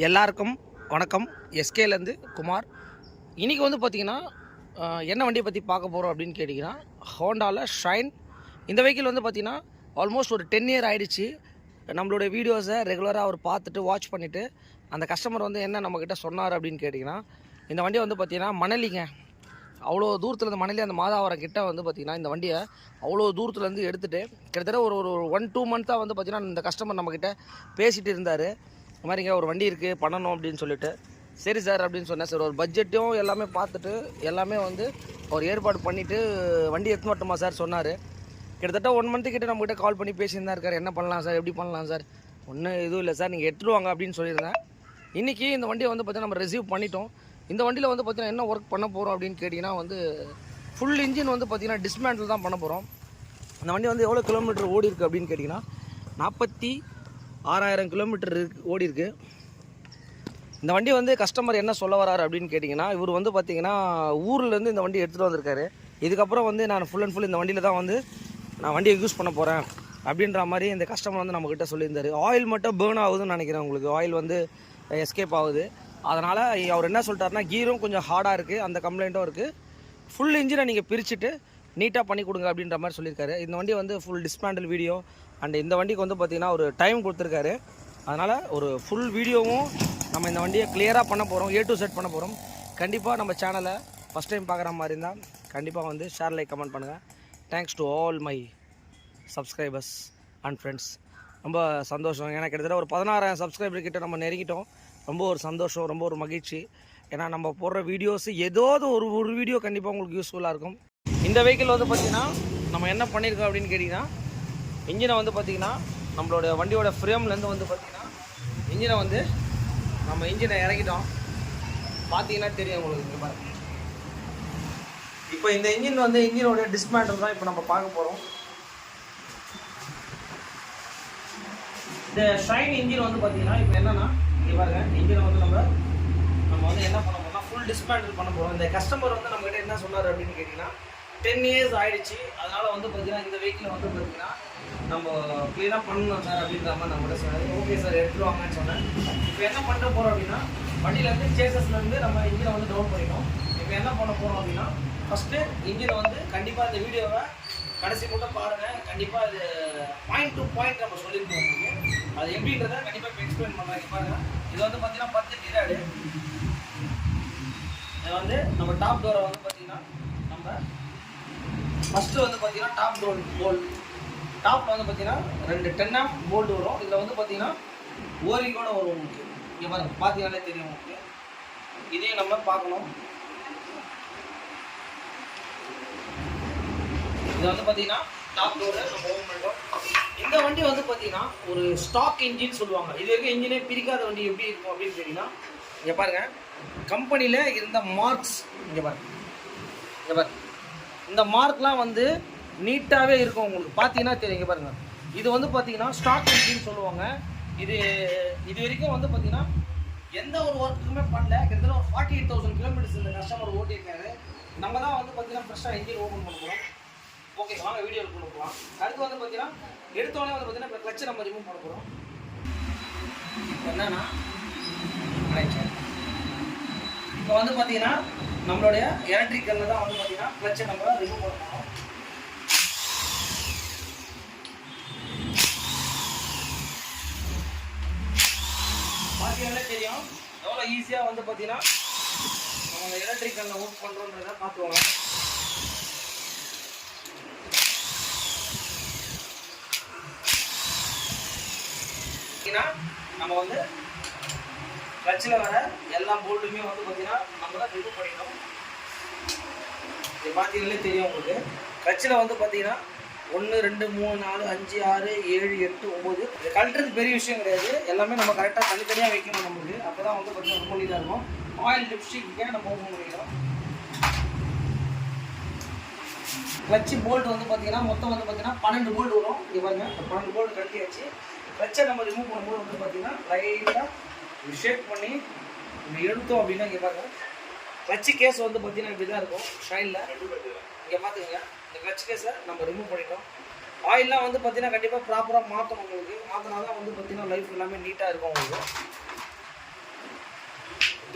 எல்லாருக்கும் வணக்கம். எஸ்கேலேருந்து குமார். இன்றைக்கி வந்து பார்த்திங்கன்னா என்ன வண்டியை பற்றி பார்க்க போகிறோம் அப்படின்னு கேட்டிங்கன்னா, ஹோண்டாவில் ஷைன். இந்த வெஹிக்கிள் வந்து பார்த்திங்கன்னா ஆல்மோஸ்ட் ஒரு 10 இயர் ஆகிடுச்சு. நம்மளுடைய வீடியோஸை ரெகுலராக அவர் பார்த்துட்டு வாட்ச் பண்ணிவிட்டு அந்த கஸ்டமர் வந்து என்ன நம்மக்கிட்ட சொன்னார் அப்படின்னு கேட்டிங்கன்னா, இந்த வண்டியை வந்து பார்த்திங்கன்னா மணலிங்க, அவ்வளோ தூரத்துலேருந்து மணலி அந்த மாதாவரம் கிட்ட வந்து பார்த்திங்கன்னா இந்த வண்டியை அவ்வளோ தூரத்துலேருந்து எடுத்துகிட்டு கிட்டத்தட்ட ஒரு 1-2 மந்த்தாக வந்து பார்த்திங்கன்னா இந்த கஸ்டமர் நம்மக்கிட்ட பேசிகிட்டு இருந்தார். இந்த மாதிரிங்க ஒரு வண்டி இருக்குது பண்ணணும் அப்படின்னு சொல்லிட்டு, சரி சார் அப்படின்னு சொன்னேன். சார் ஒரு பட்ஜெட்டும் எல்லாமே பார்த்துட்டு எல்லாமே வந்து அவர் ஏற்பாடு பண்ணிவிட்டு வண்டி எடுத்து மட்டுமா சார் சொன்னார். கிட்டத்தட்ட 1 மந்த்து கிட்டே நம்மகிட்ட கால் பண்ணி பேசியிருந்தா இருக்கார். என்ன பண்ணலாம் சார், எப்படி பண்ணலாம் சார், ஒன்றும் எதுவும் இல்லை சார், நீங்கள் எடுத்துகிட்டு வாங்க அப்படின்னு சொல்லியிருந்தேன். இன்றைக்கி இந்த வண்டியை வந்து பார்த்திங்கன்னா நம்ம ரிசீவ் பண்ணிட்டோம். இந்த வண்டியில் வந்து பார்த்திங்கன்னா என்ன ஒர்க் பண்ண போகிறோம் அப்படின்னு கேட்டிங்கன்னா வந்து ஃபுல் இன்ஜின் வந்து பார்த்திங்கன்னா டிஸ்மேண்டில் தான் பண்ண போகிறோம். இந்த வண்டி வந்து எவ்வளோ கிலோமீட்டர் ஓடி இருக்குது அப்படின்னு கேட்டிங்கன்னா 46,000 கிலோமீட்டர் ஓடி இருக்குது. இந்த வண்டி வந்து கஸ்டமர் என்ன சொல்ல வராரு அப்படின்னு கேட்டிங்கன்னா, இவர் வந்து பார்த்திங்கன்னா ஊர்லேருந்து இந்த வண்டி எடுத்துகிட்டு வந்திருக்காரு. இதுக்கப்புறம் வந்து நான் ஃபுல் அண்ட் ஃபுல் இந்த வண்டியில் தான் வந்து நான் வண்டியை யூஸ் பண்ண போகிறேன் அப்படின்ற மாதிரி இந்த கஸ்டமர் வந்து நம்மக்கிட்ட சொல்லியிருந்தார். ஆயில் மட்டும் பேர்ன் ஆகுதுன்னு நினைக்கிறேன், உங்களுக்கு ஆயில் வந்து எஸ்கேப் ஆகுது. அதனால் அவர் என்ன சொல்லிட்டாருன்னா, கீரும் கொஞ்சம் ஹார்டாக இருக்குது, அந்த கம்ப்ளைண்ட்டும் இருக்குது, ஃபுல் இன்ஜினை நீங்கள் பிரிச்சுட்டு நீட்டாக பண்ணி கொடுங்க அப்படின்ற மாதிரி சொல்லியிருக்காரு. இந்த வண்டி வந்து ஃபுல் டிஸ்மேண்டில் வீடியோ அண்ட் இந்த வண்டிக்கு வந்து பார்த்திங்கன்னா ஒரு டைம் கொடுத்துருக்காரு. அதனால் ஒரு ஃபுல் வீடியோவும் நம்ம இந்த வண்டியை கிளியராக பண்ண போகிறோம், A to Z பண்ண போகிறோம். கண்டிப்பாக நம்ம சேனலை ஃபஸ்ட் டைம் பார்க்குற மாதிரி இருந்தால் கண்டிப்பாக வந்து ஷேர், லைக், கமெண்ட் பண்ணுங்கள். Thanks to all my subscribers and friends. ரொம்ப சந்தோஷம். ஏன்னா கிட்டத்தட்ட ஒரு 16,000 சப்ஸ்கிரைபர் கிட்ட நம்ம நெருங்கிட்டோம். ரொம்ப ஒரு சந்தோஷம், ரொம்ப ஒரு மகிழ்ச்சி. ஏன்னா நம்ம போடுற வீடியோஸ் ஏதாவது ஒரு வீடியோ கண்டிப்பாக உங்களுக்கு யூஸ்ஃபுல்லாக இருக்கும். இந்த வெஹிக்கிள் வந்து பார்த்திங்கன்னா நம்ம என்ன பண்ணியிருக்கோம் அப்படின்னு கேட்டிங்கன்னா, இன்ஜினை வந்து பார்த்திங்கன்னா நம்மளோட வண்டியோட ஃப்ரேம்லேருந்து வந்து பார்த்திங்கன்னா இன்ஜினை வந்து நம்ம இன்ஜினை இறக்கிட்டோம். பார்த்தீங்கன்னா தெரியும் உங்களுக்கு. பாருங்க, இப்போ இந்த இன்ஜின் வந்து இன்ஜினோட டிஸ்மேண்டில் தான் இப்போ நம்ம பார்க்க போகிறோம். இந்த ஷைன் இன்ஜின் வந்து பார்த்திங்கன்னா இப்போ என்னென்னா, இங்கே பாருங்க, இன்ஜினை வந்து நம்ம வந்து என்ன பண்ண போகிறோம்னா ஃபுல் டிஸ்மேண்டில் பண்ண போகிறோம். இந்த கஸ்டமர் வந்து நம்மகிட்ட என்ன சொன்னார் அப்படின்னு கேட்டிங்கன்னா, 10 இயர்ஸ் ஆகிடுச்சு, அதனால் வந்து பார்த்திங்கன்னா இந்த வெஹிக்கிள் வந்து பார்த்திங்கன்னா நம்ம க்ளீனாக பண்ணணும் சார் அப்படின்ற மாதிரி நம்மகிட்ட சொன்னார். ஓகே சார் எடுத்துகிட்டு வாங்கன்னு சொன்னேன். இப்போ என்ன பண்ண போகிறோம் அப்படின்னா, வண்டியிலேருந்து சேசஸ்லேருந்து நம்ம இன்ஜினை வந்து டவுன் பண்ணிட்டோம். இப்போ என்ன பண்ண போகிறோம் அப்படின்னா, ஃபஸ்ட்டு இன்ஜினை வந்து கண்டிப்பாக இந்த வீடியோவை கடைசி மட்டும் பாருங்கள். கண்டிப்பாக அது பாயிண்ட் டு பாயிண்ட் நம்ம சொல்லியிருக்கோம் உங்களுக்கு. அது எப்படின்றத கண்டிப்பாக இப்போ எக்ஸ்பிளைன் பண்ணுறாங்க. பாருங்கள், இது வந்து பார்த்திங்கன்னா 10 டிராடு. இது வந்து நம்ம டாப் டோரை வந்து பார்த்திங்கன்னா நம்ம ஃபஸ்ட்டு வந்து பார்த்திங்கன்னா டாப் டோர் போல்ட், டாப்பில் வந்து பார்த்திங்கன்னா 2 10 போல்ட் வரும். இதில் வந்து பார்த்திங்கன்னா ஓரிங்கோட வரும் உங்களுக்கு. இங்கே பாருங்கள், பார்த்தீங்கன்னாலே தெரியும் உங்களுக்கு. இதையும் நம்ம பார்க்கணும். இது வந்து பார்த்திங்கன்னா டாப் டோரை நம்ம ஓப்பன் பண்ணுறோம். இந்த வண்டி வந்து பார்த்திங்கன்னா ஒரு ஸ்டாக் இன்ஜின் சொல்லுவாங்க. இது வரைக்கும் இன்ஜினே பிரிக்காத வண்டி எப்படி இருக்கும் அப்படின்னு கேட்டிங்கன்னா, இங்கே பாருங்கள், கம்பெனியில் இருந்த மார்க்ஸ் இங்கே பாருங்கள், இங்கே பாருங்கள், இந்த மார்க்லாம் வந்து நீட்டாகவே இருக்கும் உங்களுக்கு. பார்த்தீங்கன்னா தெரியுங்க பாருங்கள். இது வந்து பார்த்திங்கன்னா ஸ்டாக் இன்ஜின் சொல்லுவாங்க. இது வரைக்கும் வந்து பார்த்திங்கன்னா எந்த ஒரு ஒர்க்குமே பண்ணல. கிட்டத்தட்ட ஒரு 48,000 கிலோமீட்டர்ஸ் இந்த கஸ்டமர் ஓட்டியிருக்காரு. நம்ம தான் வந்து பார்த்திங்கன்னா ஃப்ரெஷ்ஷாக இன்ஜின் ஓப்பன் பண்ண போகிறோம். ஓகே வாங்க வீடியோ கொண்டு போகலாம். அடுத்து வந்து பார்த்திங்கன்னா எடுத்தோடனே வந்து பார்த்திங்கன்னா இப்போ கிளச்சை நம்ம ரிமூவ் பண்ண போகிறோம். என்னன்னா இப்போ வந்து பார்த்திங்கன்னா நம்மளுடைய எலக்ட்ரிக்கலில் தான் வந்து பார்த்திங்கன்னா கிளச்சை நம்ம ரிமூவ் பண்ண போகிறோம். பார்த்தீங்கன்னா தெரியும் எவ்வளோ ஈஸியாக வந்து பார்த்தீங்கன்னா நம்ம எலக்ட்ரிக்கலில் ஒர்க் பண்ணுறோன்றதை பார்த்துவாங்க. நம்ம வந்து கிளச்சில் வர எல்லா போல்ட்டுமே வந்து பார்த்தீங்கன்னா நம்ம தான் ரிமூவ் பண்ணிட்டோம். இது பார்த்தீங்களே தெரியும் உங்களுக்கு. கிளச்சில் வந்து பார்த்தீங்கன்னா 1 2 3 4 5 6 7 8 9 இது கழட்டுறது பெரிய விஷயம் கிடையாது. எல்லாமே நம்ம கரெக்டாக தனித்தனியாக வைக்கணும் நம்மளுக்கு. அப்போ தான் வந்து பார்த்தீங்கன்னா ரொம்ப நீட்டாக இருக்கும். ஆயில் லிப்ஸ்டிக்கே நம்ம ஓப்பன் பண்ணிக்கிறோம். கிளச்சு போல்ட் வந்து பார்த்தீங்கன்னா மொத்தம் வந்து பார்த்தீங்கன்னா 12 போல்ட் வரும். இங்கே பாருங்க, 12 போல்ட் கழட்டியாச்சு. கிளச்சை நம்ம ரிமூவ் பண்ணும்போது வந்து பார்த்தீங்கன்னா லைட்டாக ஷேக் பண்ணி இப்படி எடுத்தோம் அப்படின்னா இங்கே பாருங்க, கிளச்சு கேஸ் வந்து பார்த்தீங்கன்னா இப்படி தான் இருக்கும் ஷைனில். இங்கே பார்த்துக்கங்க, இந்த கிளச் கேஸை நம்ம ரிமூவ் பண்ணிட்டோம். ஆயிலெலாம் வந்து பார்த்தீங்கன்னா கண்டிப்பாக ப்ராப்பராக மாற்றணும் உங்களுக்கு. மாற்றினா தான் வந்து பார்த்தீங்கன்னா லைஃப் எல்லாமே நீட்டாக இருக்கும் உங்களுக்கு.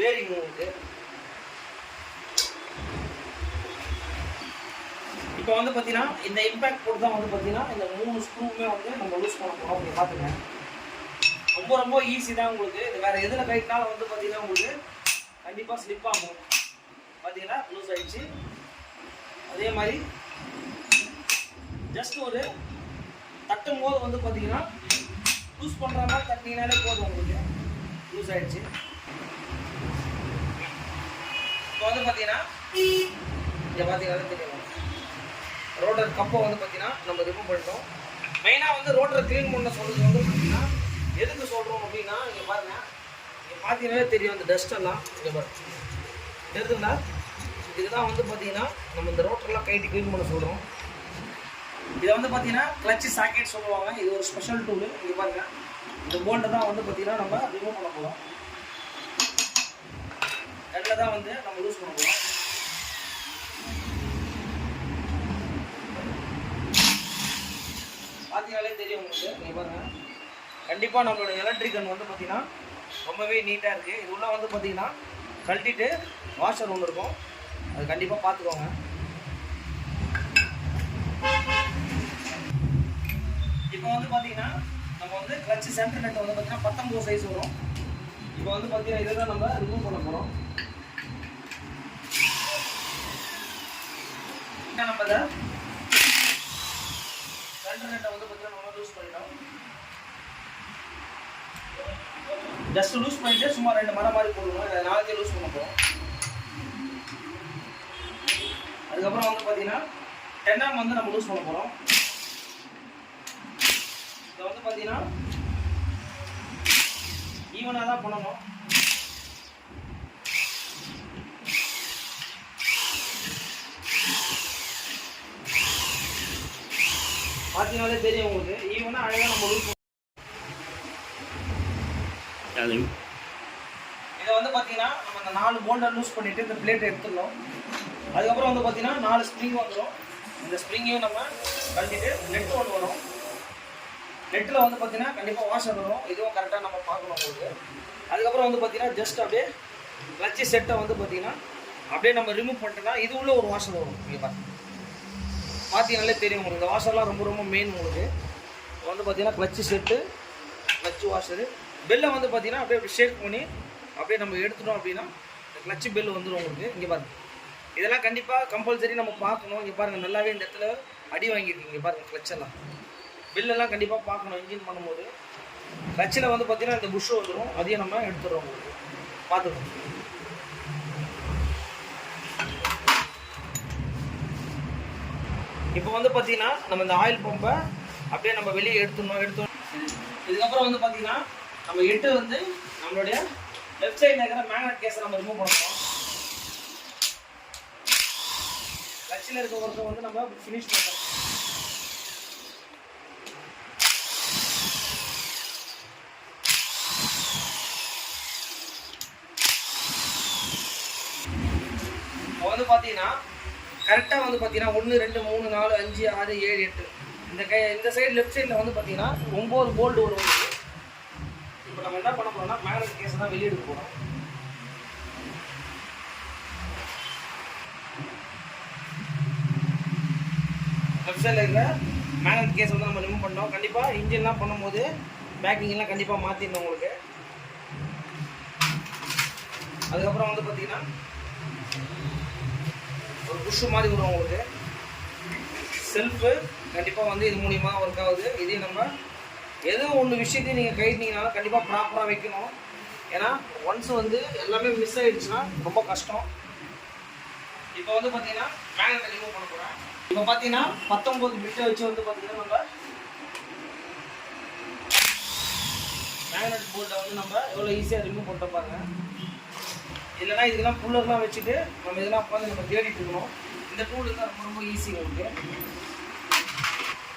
பேரிங் உங்களுக்கு. இப்போ வந்து பார்த்தீங்கன்னா இந்த இம்பேக்ட் போட்டு தான் வந்து பார்த்தீங்கன்னா இந்த 3 ஸ்க்ரூவுமே வந்து நம்ம லூஸ் பண்ண போகிறோம். நீங்கள் பார்த்துங்க, ரொம்ப ரொம்ப ஈஸி தான் உங்களுக்கு. இது வேறு எதில் கைட்னாலும் வந்து பார்த்தீங்கன்னா உங்களுக்கு கண்டிப்பாக ஸ்லிப் ஆகும். பார்த்தீங்கன்னா லூஸ் ஆகிடுச்சு. அதே மாதிரி ஜஸ்ட் ஒரு தட்டும் போது வந்து பார்த்தீங்கன்னா லூஸ் பண்ணுற மாதிரி தட்டிங்கனாலே போதும், உங்களுக்கு லூஸ் ஆகிடுச்சு. இப்போ வந்து பார்த்தீங்கன்னா இங்கே பார்த்தீங்கன்னா தெரியும், ரோட்டர் கப்பை வந்து பார்த்தீங்கன்னா நம்ம ரிமூவ் பண்ணிட்டோம். மெயினாக வந்து ரோட்டரை க்ளீன் பண்ண சொல்கிறது வந்து பார்த்தீங்கன்னா எதுக்கு சொல்கிறோம் அப்படின்னா, இங்கே பாருங்கள், இங்கே பார்த்தீங்கன்னாலே தெரியும் அந்த டஸ்ட்டெல்லாம். இங்கே பாருங்க தெரியுதுங்களா, இதுக்கு தான் வந்து பார்த்தீங்கன்னா நம்ம இந்த ரோட்டர்லாம் கைட்டு க்ளீன் பண்ண சொல்கிறோம். இதை வந்து பார்த்தீங்கன்னா கிளட்சி சாக்கெட் சொல்லுவாங்க. இது ஒரு ஸ்பெஷல் டூலு. இங்கே பாருங்கள், இந்த போல்ட்டை தான் வந்து பார்த்தீங்கன்னா நம்ம ரிமூவ் பண்ண போகிறோம். நெல்லில் தான் வந்து நம்ம யூஸ் பண்ண போகிறோம். பார்த்தீங்கனாலே தெரியும் உங்களுக்கு. நீங்கள் பாருங்கள், கண்டிப்பாக நம்மளோட எலக்ட்ரிக்கல் வந்து பார்த்தீங்கன்னா ரொம்பவே நீட்டாக இருக்குது. இது உள்ள வந்து பார்த்தீங்கன்னா கழட்டிட்டு வாஷர் ஒன்று இருக்கும், அது கண்டிப்பாக பார்த்துக்கோங்க. இப்போ வந்து பார்த்தீங்கன்னா நம்ம வந்து கிளட்ச் சென்டர் நெட் வந்து பார்த்தீங்கன்னா 19 சைஸ் வரும். இப்போ வந்து பார்த்தீங்கன்னா இதை தான் நம்ம ரிமூவ் பண்ண போகிறோம். நம்ம இதை சென்டர் நெட்டை வந்து பார்த்தீங்கன்னா நம்ம லூஸ் பண்ணிட்டோம். ஜஸ்ட் லூஸ் பண்ணிட்டு சும்மா 2 மரம் மாதிரி போடுவோம். இதை 4 லூஸ் பண்ண போகிறோம். அதுக்கப்புறம் வந்து பார்த்தீங்கன்னா 10 வந்து நம்ம லூஸ் பண்ண போகிறோம். இதை வந்து பார்த்தீங்கன்னா ஈவனாக தான் பண்ணணும். பார்த்தீங்கனாலே தெரியும் உங்களுக்கு, ஈவனாக அழகாக நம்ம லூஸ். இதை வந்து பார்த்தீங்கன்னா நம்ம இந்த 4 போல்டை லூஸ் பண்ணிவிட்டு இந்த பிளேட்டை எடுத்துடணும். அதுக்கப்புறம் வந்து பார்த்தீங்கன்னா 4 ஸ்ப்ரிங் வந்துடும். இந்த ஸ்ப்ரிங்கையும் நம்ம கழட்டிட்டு நெட் ஒன்று வரும். நெட்டில் வந்து பார்த்தீங்கன்னா கண்டிப்பாக வாஷர் வரும். இதுவும் கரெக்டாக நம்ம பார்க்கணும் உங்களுக்கு. அதுக்கப்புறம் வந்து பார்த்தீங்கன்னா ஜஸ்ட் அப்படியே கிளட்ச் செட்டை வந்து பார்த்தீங்கன்னா அப்படியே நம்ம ரிமூவ் பண்ணிட்டோம்னா இது உள்ள ஒரு வாஷர் வரும். நீங்கள் பார்த்தீங்கன்னாலே தெரியும் உங்களுக்கு. இந்த வாஷர்லாம் ரொம்ப ரொம்ப மெயின் உங்களுக்கு. வந்து பார்த்தீங்கன்னா கிளட்ச் செட்டு, கிளட்ச் வாஷரு, பெல்லை வந்து பார்த்தீங்கன்னா அப்படியே ஷேக் பண்ணி அப்படியே நம்ம எடுத்துட்டோம் அப்படின்னா இந்த கிளட்ச் பெல் வந்துடும் உங்களுக்கு. இங்கே பாருங்கள், இதெல்லாம் கண்டிப்பாக கம்பல்சரி நம்ம பார்க்கணும். இங்கே பாருங்கள், நல்லாவே இந்த இடத்துல அடி வாங்கியிருக்கீங்க. இங்கே பாருங்கள், கிளட்செல்லாம் பில்லெல்லாம் கண்டிப்பாக பார்க்கணும். இன்ஜின் பண்ணும்போது கிளட்சில் வந்து பார்த்தீங்கன்னா இந்த புஷ் வந்துடும், அதையும் நம்ம எடுத்துடுறோம் உங்களுக்கு. பார்த்துக்கணும். இப்போ வந்து பார்த்தீங்கன்னா நம்ம இந்த ஆயில் பம்பை அப்படியே நம்ம வெளியே எடுத்துடணும். இதுக்கப்புறம் வந்து பார்த்தீங்கன்னா நம்ம 8 வந்து நம்மளுடைய லெஃப்ட் சைடில் இருக்கிற மேக்னட் கேஸை நம்ம ரிமூவ் பண்ணுறோம். கிளட்சில் இருக்க ஒர்க்கை வந்து நம்ம ஃபினிஷ் பண்ணுறோம். இப்போ வந்து பார்த்தீங்கன்னா கரெக்டாக வந்து பார்த்தீங்கன்னா 1 2 3 4 5 6 7 8 இந்த சைடு லெஃப்ட் சைடில் வந்து பார்த்தீங்கன்னா 9 போல்ட் வரும். இப்போ நம்ம என்ன பண்ண போகிறோம்னா மேக்னட் கேஸை தான் வெளியே எடுக்க போகிறோம். லெஃப்ட் சைடில் இருக்கிற மேக்னட் கேஸ் வந்து நம்ம ரிமூவ் பண்ணோம். கண்டிப்பாக இன்ஜின்லாம் பண்ணும்போது பேக்கிங்லாம் கண்டிப்பாக மாற்றிடணும் உங்களுக்கு. அதுக்கப்புறம் வந்து பார்த்தீங்கன்னா ஒரு புஷ் மாதிரி வரும் உங்களுக்கு. செல்ஃபு கண்டிப்பாக வந்து இது மூலியமாக தான் ஒர்க் ஆகுது. இதையும் நம்ம எது ஒன்று விஷயத்தையும் நீங்கள் கைட்டினீங்கனாலும் கண்டிப்பாக ப்ராப்பராக வைக்கணும். ஏன்னா ஒன்ஸ் வந்து எல்லாமே மிஸ் ஆகிடுச்சுன்னா ரொம்ப கஷ்டம். இப்போ வந்து பார்த்தீங்கன்னா மேக்னெட்டை ரிமூவ் பண்ண போகிறேன். இப்போ பார்த்தீங்கன்னா 19 பிட்டை வச்சு வந்து பார்த்தீங்கன்னா நம்ம மேக்னெட் போல்ட்டை வந்து நம்ம எவ்வளோ ஈஸியாக ரிமூவ் பண்ணிட்டு பாருங்க. இல்லைனா இதுக்கெல்லாம் புல்லர்லாம் வச்சுட்டு நம்ம இதெல்லாம் உட்காந்து நம்ம தேடிட்டு இருக்கணும். இந்த டூல் தான் ரொம்ப ரொம்ப ஈஸி உங்களுக்கு.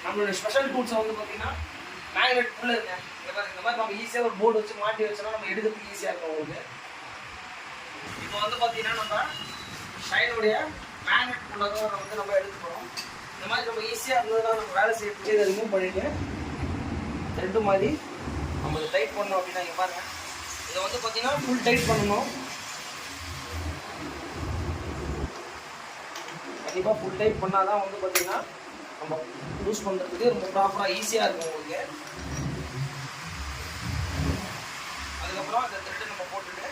நம்மளுடைய ஸ்பெஷல் டூல்ஸை வந்து பார்த்தீங்கன்னா மேக்னெட் புல்லருங்க. இந்த மாதிரி நம்ம ஈஸியாக ஒரு போர்டு வச்சு மாட்டி வச்சோன்னா நம்ம எடுக்கிறதுக்கு ஈஸியாக இருக்கும் உங்களுக்கு. இப்போ வந்து பார்த்தீங்கன்னா நம்ம ஷைனுடைய மேக்னெட் புல்லரை வந்து நம்ம எடுத்துக்கிறோம். இந்த மாதிரி நம்ம ஈஸியாக இருந்ததுன்னா நம்ம வேலை செய்யக்கூடிய இதை ரிமூவ் பண்ணிவிட்டு த்ரெட்டு மாதிரி நம்ம இதை டைட் பண்ணோம் அப்படின்னா இங்கே பாருங்கள். இதை வந்து பார்த்தீங்கன்னா ஃபுல் டைட் பண்ணணும். கண்டிப்பாக ஃபுல் டைப் பண்ணால் தான் வந்து பார்த்தீங்கன்னா நம்ம யூஸ் பண்ணுறதுக்கு ரொம்ப ப்ராப்பராக ஈஸியாக இருக்கும் உங்களுக்கு. அதுக்கப்புறம் அந்த த்ரெட்டு நம்ம போட்டுட்டு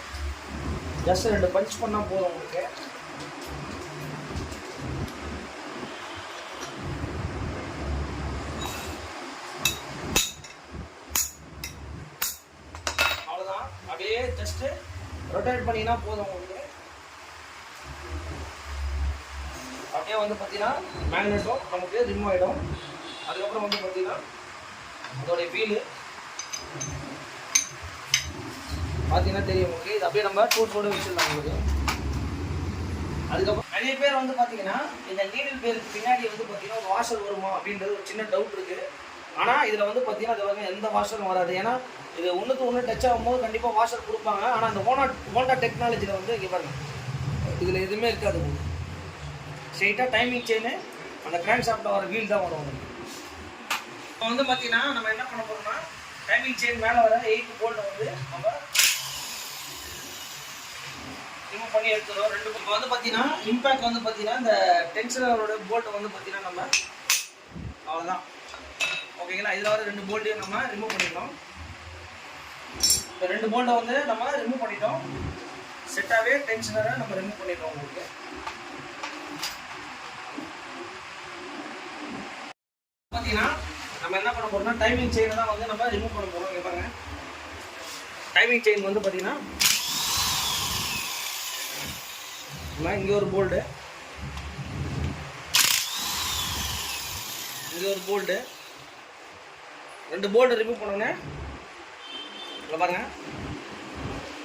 ஜஸ்ட் 2 பஞ்ச் பண்ணால் போதும் உங்களுக்கு. அவ்வளோதான், அப்படியே ஜஸ்ட்டு ரொட்டேட் பண்ணினா போதும் உங்களுக்கு. அப்படியே வந்து பார்த்தீங்கன்னா மேக்னெட்டும் நமக்கு ரிமூவ் ஆகிடும். அதுக்கப்புறம் வந்து பார்த்தீங்கன்னா அதோடைய வீலு பார்த்தீங்கன்னா தெரியும் உங்களுக்கு. இது அப்படியே நம்ம டூல்ஸோடு வச்சிடலாம் உங்களுக்கு. அதுக்கப்புறம் நிறைய பேர் வந்து பார்த்தீங்கன்னா இந்த நீடில் பேருக்கு பின்னாடி வந்து பார்த்தீங்கன்னா ஒரு வாஷர் வருமா அப்படின்றது ஒரு சின்ன டவுட் இருக்குது. ஆனால் இதில் வந்து பார்த்தீங்கன்னா அது வந்து எந்த வாஷரும் வராது. ஏன்னா இது ஒன்றுக்கு ஒன்று டச் ஆகும்போது கண்டிப்பாக வாஷர் கொடுப்பாங்க. ஆனால் அந்த ஹோண்டா டெக்னாலஜியில் வந்து இங்கே பாருங்க, இதில் எதுவுமே இருக்காது உங்களுக்கு. ஸ்ட்ரெயிட்டாக டைமிங் செயின் அந்த கிராங்க் ஷாஃப்ட்டில் வர வீல் தான் வரும். இப்போ வந்து பார்த்தீங்கன்னா நம்ம என்ன பண்ண போகிறோம்னா டைமிங் செயின் மேலே வர 8 போல்ட்டை வந்து நம்ம ரிமூவ் பண்ணி எடுத்துடும். 2 இப்போ வந்து பார்த்தீங்கன்னா இம்பேக்ட் வந்து பார்த்தீங்கன்னா இந்த டென்ஷனரோட போல்ட்டை வந்து பார்த்தீங்கன்னா நம்ம அவ்வளோதான் ஓகேங்களா. இதில் வர 2 போல்ட்டையும் நம்ம ரிமூவ் பண்ணிட்டோம். இப்போ 2 போல்ட்டை வந்து நம்ம ரிமூவ் பண்ணிட்டோம். செட்டாகவே டென்ஷனரை நம்ம ரிமூவ் பண்ணிட்டோம் உங்களுக்கு. பார்த்தீங்கன்னா நம்ம என்ன பண்ண போறோம்னா டைமிங் செயினை தான் வந்து நம்ம ரிமூவ் பண்ண போகிறோம். இங்கே பாருங்க, டைமிங் செயின் வந்து பார்த்தீங்கன்னா இங்கே ஒரு போல்டு, இங்கே ஒரு போல்டு, 2 போல்டு ரிமூவ் பண்ணோன்னே இங்கே பாருங்க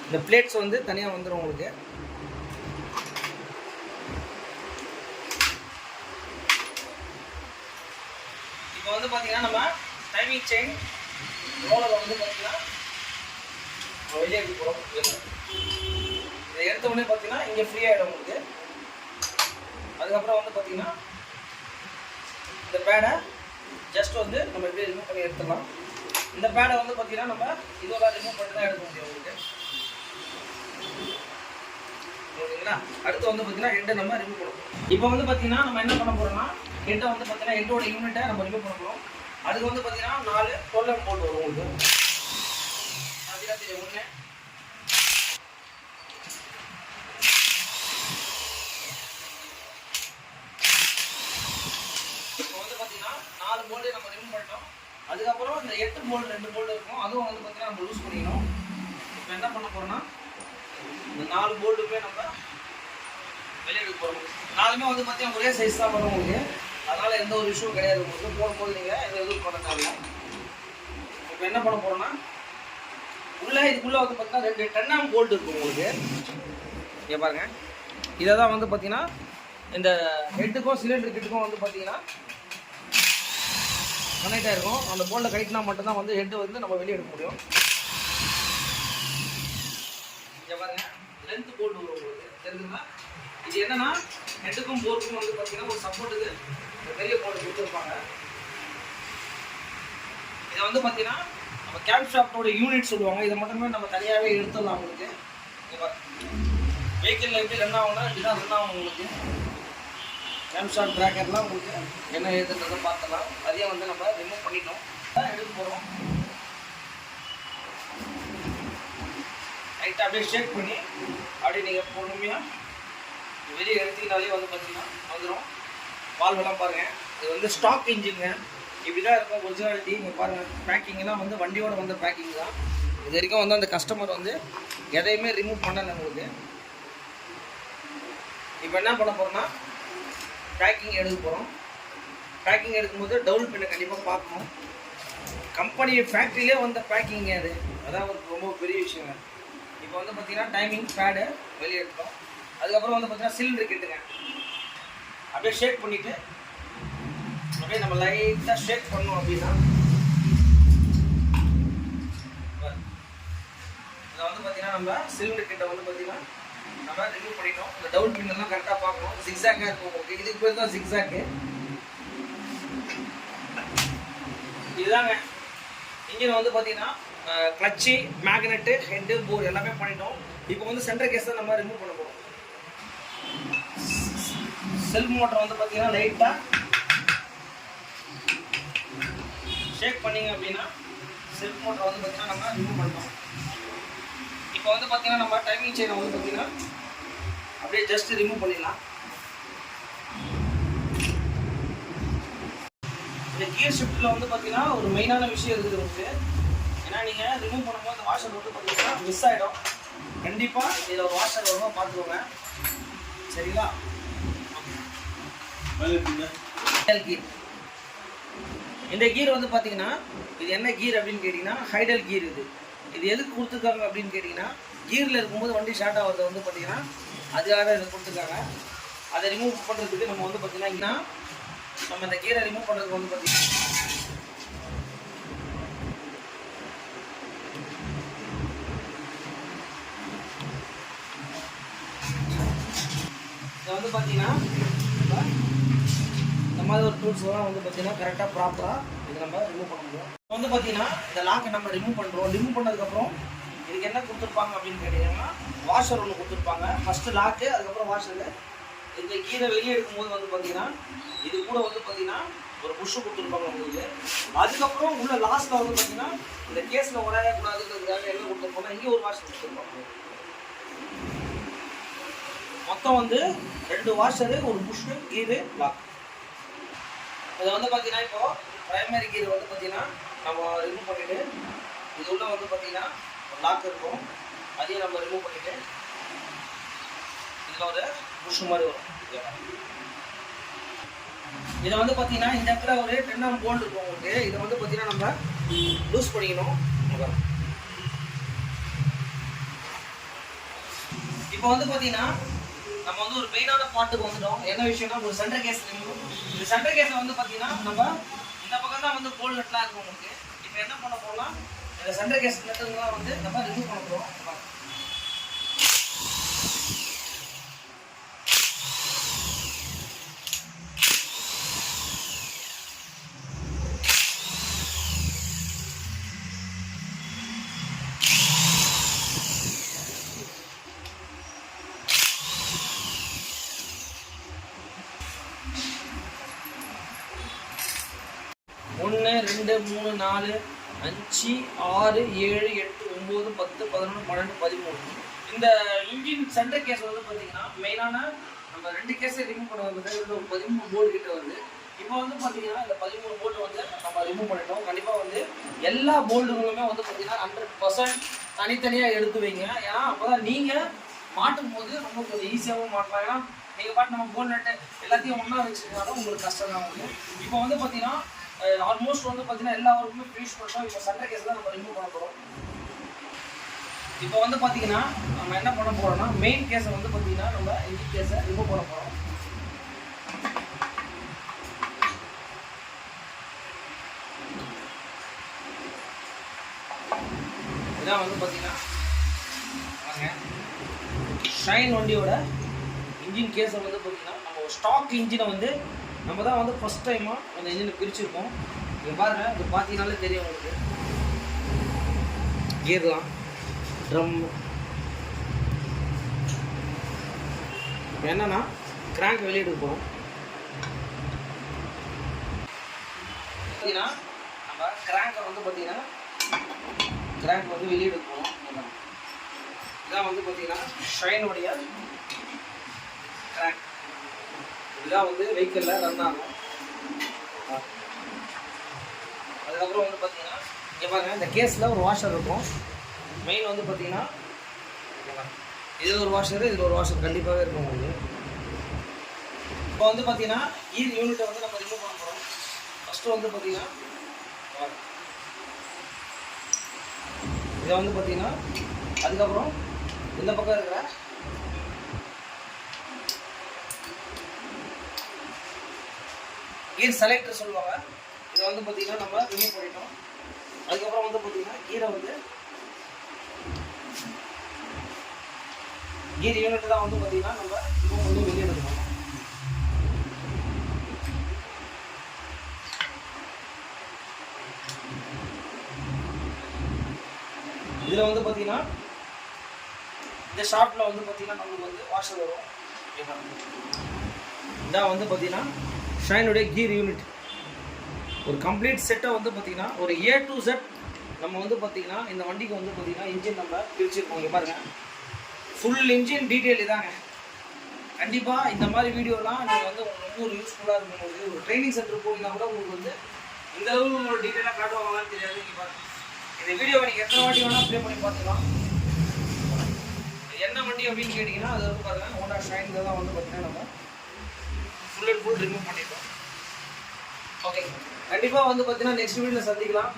இந்த பிளேட்ஸ் வந்து தனியாக வந்துடும் உங்களுக்கு. இப்போ வந்து பார்த்தீங்கன்னா நம்ம டைமிங் செயின் ரோலரை வந்து பார்த்தீங்கன்னா வெளியே எடுத்து போகிறோம். இதை எடுத்த உடனே பார்த்தீங்கன்னா இங்கே ஃப்ரீ ஆகிடும் உங்களுக்கு. அதுக்கப்புறம் வந்து பார்த்தீங்கன்னா இந்த பேடை ஜஸ்ட் வந்து நம்ம இப்படியே ரிமூவ் பண்ணி எடுத்துடலாம். இந்த பேடை வந்து பார்த்தீங்கன்னா நம்ம இதோட ரிமூவ் பண்ணி தான் எடுக்க முடியும் உங்களுக்கு. ஓகேங்களா. அடுத்து வந்து பார்த்தீங்கன்னா ஹெட்டை நம்ம ரிமூவ் பண்ணுவோம். இப்போ வந்து பார்த்தீங்கன்னா நம்ம என்ன பண்ண போகிறோம்னா ஹெட்டை வந்து பார்த்தீங்கன்னா ஹெட்டோட யூனிட்டை நம்ம ரிமூவ் பண்ண போகிறோம். அதுக்கு வந்து பார்த்தீங்கன்னா 4 12 போல்ட் வரும் உங்களுக்கு. அப்படின்னா தெரியும் ஒன்று. இப்போ வந்து பார்த்தீங்கன்னா 4 போல்ட்டு நம்ம ரிமூவ் பண்ணிட்டோம். அதுக்கப்புறம் இந்த 8 போல்ட் 2 போல்ட் இருக்கும், அதுவும் வந்து பார்த்தீங்கன்னா நம்ம லூஸ் பண்ணிக்கணும். இப்போ என்ன பண்ண போகிறோம்னா இந்த 4 போல்ட்டுமே நம்ம வெளியே எடுக்க போகிறோம். 4மே வந்து பார்த்தீங்கன்னா ஒரே சைஸ் தான் வரும் உங்களுக்கு. அதனால் எந்த ஒரு இஷ்யூவும் கிடையாது உங்களுக்கு. போடும்போது நீங்கள் எதுவும் பண்ண தேவையில்ல. இப்போ என்ன பண்ண போகிறோம்னா இதுக்குள்ளே வந்து பார்த்தீங்கன்னா 2 10 போல்ட் இருக்கும் உங்களுக்கு. இங்கே பாருங்கள், இதை தான் வந்து பார்த்தீங்கன்னா இந்த ஹெட்டுக்கும் சிலிண்டர் கிட்டுக்கும் வந்து பார்த்தீங்கன்னா கனெக்ட் ஆகிருக்கும். அந்த போல்ட்டை கனெக்ட்னா மட்டும்தான் வந்து ஹெட்டு வந்து நம்ம வெளியே எடுக்க முடியும். இங்கே பாருங்கள், லென்த் போல்ட் வரும் உங்களுக்கு தெரிஞ்சுங்களா. இது என்னன்னா ஹெட்டுக்கும் போர்டுக்கும் வந்து பார்த்தீங்கன்னா ஒரு சப்போர்ட்டுக்கு பெரிய போர்டு கொடுத்துருப்பாங்க. இதை வந்து பார்த்தீங்கன்னா நம்ம கேம் ஷாஃப்ட்டோட யூனிட் சொல்லுவாங்க. இதை மட்டுமே நம்ம தனியாகவே எடுத்துடலாம் உங்களுக்கு. வெஹிக்கிளில் எப்படி ரன் ஆகும்னா இப்படிதான் ரன் ஆகும் உங்களுக்கு. கேம் ஷாஃப்ட் ட்ராக்கர்லாம் உங்களுக்கு என்ன ஏதுன்றதை பார்த்துலாம். அதையும் வந்து நம்ம ரிமூவ் பண்ணிட்டோம், எடுக்க போகிறோம். லைட்டாக அப்படியே ஷேக் பண்ணி அப்படியே நீங்கள் பொறுமையாக வெளியே எடுத்தீங்கனாலே வந்து பார்த்தீங்கன்னா வந்துடும். வால்வெல்லாம் பாருங்கள், இது வந்து ஸ்டாக் இன்ஜினுங்க. இப்படி தான் இருக்கும் ஒரிஜினாலிட்டி. இங்கே பாருங்கள், பேக்கிங்லாம் வந்து வண்டியோட வந்த பேக்கிங் தான். இது வரைக்கும் வந்து அந்த கஸ்டமர் வந்து எதையுமே ரிமூவ் பண்ணலை உங்களுக்கு. இப்போ என்ன பண்ண போகிறோம்னா பேக்கிங் எடுக்க போகிறோம். பேக்கிங் எடுக்கும்போது டவுல் பின்னை கண்டிப்பாக பார்க்கணும். கம்பெனி ஃபேக்ட்ரியிலே வந்த பேக்கிங் அது, அதான் ஒரு ரொம்ப பெரிய விஷயங்க. இப்போ வந்து பார்த்தீங்கன்னா டைமிங் பேடு வெளியே எடுத்தோம். அதுக்கப்புறம் வந்து பார்த்தீங்கன்னா சிலிண்டர் கிட்டுங்க அப்படியே ஷேக் பண்ணிவிட்டு அப்படியே நம்ம லைட்டாக ஷேக் பண்ணோம் அப்படின்னா இதை வந்து பார்த்தீங்கன்னா நம்ம சிலிண்டர் கிட்ட வந்து பார்த்தீங்கன்னா நம்ம ரிமூவ் பண்ணிட்டோம். இந்த டவுல் பின்னெல்லாம் கரெக்டாக பார்க்கணும். ஜிக்ஸாக்காக இருக்கும் உங்களுக்கு. இதுக்கு பேர் தான் ஜிக்ஸாக்கு. இதுதாங்க இன்ஜின் வந்து பார்த்தீங்கன்னா கிளச்சு, மேக்னெட்டு, ஹெட்டு, போர் எல்லாமே பண்ணிட்டோம். இப்போ வந்து சென்டர் கேஸ் தான் நம்ம ரிமூவ் பண்ண போகிறோம். செல்ஃப் மோட்டர் வந்து பார்த்தீங்கன்னா லைட்டாக ஷேக் பண்ணிங்க அப்படின்னா செல்ஃப் மோட்டர் வந்து பார்த்தீங்கன்னா நம்ம ரிமூவ் பண்ணலாம். இப்போ வந்து பார்த்தீங்கன்னா நம்ம டைமிங் செயினை வந்து பார்த்தீங்கன்னா அப்படியே ஜஸ்ட் ரிமூவ் பண்ணிடலாம். இந்த கியர் ஷிஃப்ட்டில் வந்து பார்த்தீங்கன்னா ஒரு மெயினான விஷயம் இருக்குது உங்களுக்கு. ஏன்னா நீங்கள் ரிமூவ் பண்ணும்போது அந்த வாஷர் வந்து பார்த்தீங்கன்னா மிஸ் ஆகிடும். கண்டிப்பாக இதில் ஒரு வாஷர் வருமா பார்த்துக்கோங்க, சரிங்களா? கீர், இந்த கீர் வந்து பார்த்தீங்கன்னா இது என்ன கீர் அப்படின்னு கேட்டிங்கன்னா ஹைடல் கீர். இது எதுக்கு கொடுத்துருக்காங்க அப்படின்னு கேட்டிங்கன்னா கீரில் இருக்கும்போது வண்டி ஷார்ட் ஆகிறது வந்து பார்த்தீங்கன்னா அதுக்காக இதை கொடுத்துருக்காங்க. அதை ரிமூவ் பண்ணுறதுக்கு நம்ம வந்து பார்த்தீங்கன்னா நம்ம இந்த கீரை ரிமூவ் பண்ணுறதுக்கு வந்து பார்த்தீங்கன்னா இதை வந்து பார்த்தீங்கன்னா இந்த மாதிரி ஒரு டூல்ஸ்லாம் வந்து பார்த்தீங்கன்னா கரெக்டாக ப்ராப்பராக இது நம்ம ரிமூவ் பண்ண முடியும். இப்போ வந்து பார்த்தீங்கன்னா இந்த லாக்கை நம்ம ரிமூவ் பண்ணுறோம். ரிமூவ் பண்ணதுக்கப்புறம் இதுக்கு என்ன கொடுத்துருப்பாங்க அப்படின்னு கேட்டிங்கன்னா வாஷர் ஒன்று கொடுத்துருப்பாங்க. ஃபஸ்ட்டு லாக்கு, அதுக்கப்புறம் வாஷரு. இந்த கீரை வெளியே எடுக்கும்போது வந்து பார்த்தீங்கன்னா இது கூட வந்து பார்த்தீங்கன்னா ஒரு புஷ்ஷு கொடுத்துருப்பாங்க உங்களுக்கு. அதுக்கப்புறம் உள்ள லாஸ்ட்டில் வந்து பார்த்தீங்கன்னா இந்த கேஸில் உடையக்கூடாதுன்றதுக்காக என்ன கொடுத்துருப்பாங்க, இங்கே ஒரு வாஷர் கொடுத்துருப்பாங்க. மொத்தம் வந்து 2 வாஷரு, ஒரு புஷ்ஷு, கீரு, லாக். இதை வந்து பார்த்தீங்கன்னா இப்போ பிரைமரி கீர் வந்து பார்த்தீங்கன்னா நம்ம ரிமூவ் பண்ணிவிட்டு இது உள்ள வந்து பார்த்தீங்கன்னா ஒரு லாக் இருக்கும், அதையும் நம்ம ரிமூவ் பண்ணிவிட்டு இதில் ஒரு புஷ்ஷு மாதிரி வரும். இதை வந்து பார்த்தீங்கன்னா இந்த இடத்துல ஒரு 10 ஆம் போல்ட் இருக்கும் உங்களுக்கு. இதை வந்து பார்த்தீங்கன்னா நம்ம லூஸ் பண்ணிக்கணும். இப்போ வந்து பார்த்தீங்கன்னா நம்ம வந்து ஒரு மெயினான பார்ட்டுக்கு வந்துட்டோம். என்ன விஷயம்னா ஒரு சென்டர் கேஸ். இந்த சென்டர் கேஸை வந்து பார்த்தீங்கன்னா நம்ம இந்த பக்கம் தான் வந்து போல்ட் நட்லாம் இருக்கும் உங்களுக்கு. இப்போ என்ன பண்ண போகலாம், இந்த சென்டர் கேஸ் நட்டுலாம் வந்து நம்ம ரிமூவ் பண்ண போகிறோம். ஒன்று 2 3 4 5 6 7 8 9 10 11 12 13. இந்த இன்ஜின் சென்டர் கேஸ் வந்து பார்த்தீங்கன்னா மெயினான நம்ம 2 கேஸை ரிமூவ் பண்ண வந்து ஒரு 13 போல்டு கிட்ட வருது. இப்போ வந்து பார்த்தீங்கன்னா இந்த 13 போல்டு வந்து நம்ம ரிமூவ் பண்ணிட்டோம். கண்டிப்பாக வந்து எல்லா போல்டுகளுமே வந்து பார்த்தீங்கன்னா 100% தனித்தனியாக எடுத்து வைங்க. ஏன்னா அப்போ தான் நீங்கள் மாட்டும் போது ரொம்ப கொஞ்சம் ஈஸியாகவும் மாட்டலாம். ஏன்னா நீங்கள் பாட்டு நம்ம போல்டு நட்டு எல்லாத்தையும் ஒன்றா வச்சுருந்தாலும் உங்களுக்கு கஷ்டம் தான் உங்களுக்கு. இப்போ வந்து பார்த்தீங்கன்னா ஆல்மோஸ்ட் வந்து பார்த்தீங்கன்னா எல்லா ஒர்க்குமே ஃபினிஷ் பண்ணிட்டோம். இப்போ சென்டர் கேஸ் தான் நம்ம ரிமூவ் பண்ண போகிறோம். இப்போ வந்து பார்த்தீங்கன்னா நம்ம என்ன பண்ண போகிறோம்னா மெயின் கேஸை வந்து பார்த்தீங்கன்னா நம்ம இன்ஜின் கேஸை ரிமூவ் பண்ண போகிறோம். இதான் வந்து பார்த்தீங்கன்னா ஷைன் வண்டியோட இன்ஜின் கேஸை வந்து பார்த்தீங்கன்னா நம்ம ஒரு ஸ்டாக் இன்ஜினை வந்து நம்ம தான் வந்து ஃபஸ்ட் டைமாக அந்த இன்ஜினை பிரிச்சுருக்கோம். இங்கே பாருங்கள், இது பார்த்தீங்கனாலே தெரியும் உங்களுக்கு. கியர்லாம், ட்ரம். இப்போ என்னன்னா கிராங்க் வெளியே எடுக்க போகிறோம். பார்த்தீங்கன்னா நம்ம கிராங்கை வந்து பார்த்தீங்கன்னா கிராங்க் வந்து வெளியே எடுக்க போகிறோம். இதான் வந்து பார்த்தீங்கன்னா ஷைனுடைய கிராங்க். இதுதான் வந்து வெஹிக்கிளில் ரன் ஆகும். அதுக்கப்புறம் வந்து பார்த்தீங்கன்னா இங்கே பாருங்கள், இந்த கேஸில் ஒரு வாஷர் இருக்கும். மெயின் வந்து பார்த்தீங்கன்னா இதில் ஒரு வாஷரு, இதில் ஒரு வாஷர் கண்டிப்பாகவே இருக்கும் உங்களுக்கு. இப்போ வந்து பார்த்தீங்கன்னா கீர் யூனிட்டை வந்து நம்ம ரிமூவ் பண்ண போகிறோம். ஃபஸ்ட்டு வந்து பார்த்தீங்கன்னா இதை வந்து பார்த்தீங்கன்னா அதுக்கப்புறம் இந்த பக்கம் இருக்கிற கீர் செலக்டர் சொல்லுவாங்க. இதை வந்து பார்த்தீங்கன்னா நம்ம ரிமூவ் பண்ணிட்டோம். அதுக்கப்புறம் வந்து பார்த்தீங்கன்னா கீரை வந்து கீர் யூனிட் தான் வந்து பார்த்தீங்கன்னா நம்ம ரிமூவ் பண்ணி வெளியே எடுக்கணும். இதில் வந்து பார்த்தீங்கன்னா இந்த ஷாப்பில் வந்து பார்த்தீங்கன்னா நம்மளுக்கு வந்து வாஷர் வரும். இதான் வந்து பார்த்தீங்கன்னா ஷைனுடைய கீர் யூனிட். ஒரு கம்ப்ளீட் செட்டை வந்து பார்த்தீங்கன்னா ஒரு A to Z நம்ம வந்து பார்த்தீங்கன்னா இந்த வண்டிக்கு வந்து பார்த்தீங்கன்னா இன்ஜின் நம்ம பிரிச்சுருக்கோம். இங்கே பாருங்கள், ஃபுல் இன்ஜின் டீட்டெயில் இதாங்க. கண்டிப்பாக இந்த மாதிரி வீடியோலாம் நீங்கள் வந்து உங்களுக்கு ரொம்ப ஒரு யூஸ்ஃபுல்லாக இருக்கும். உங்களுக்கு ஒரு ட்ரைனிங் சென்டர் போனீங்கன்னா கூட உங்களுக்கு வந்து இந்த அளவு ஒரு டீட்டெயிலாக காட்டுவாங்களான்னு தெரியாது. நீங்கள் பாருங்கள், இந்த வீடியோவை நீங்கள் எத்தனை வாட்டி வேணால் ப்ளே பண்ணி பார்த்துக்கலாம். என்ன வண்டி அப்படின்னு கேட்டிங்கன்னா அது வந்து பாருங்கள் ஹோண்டா ஷைன் தான் வந்து பார்த்தீங்கன்னா நம்ம ஃபுல் அண்ட் ஃபுல் ரிமூவ் பண்ணிட்டோம். ஓகே, கண்டிப்பாக வந்து பார்த்தீங்கன்னா நெக்ஸ்ட் வீடியோவில் சந்திக்கலாம்.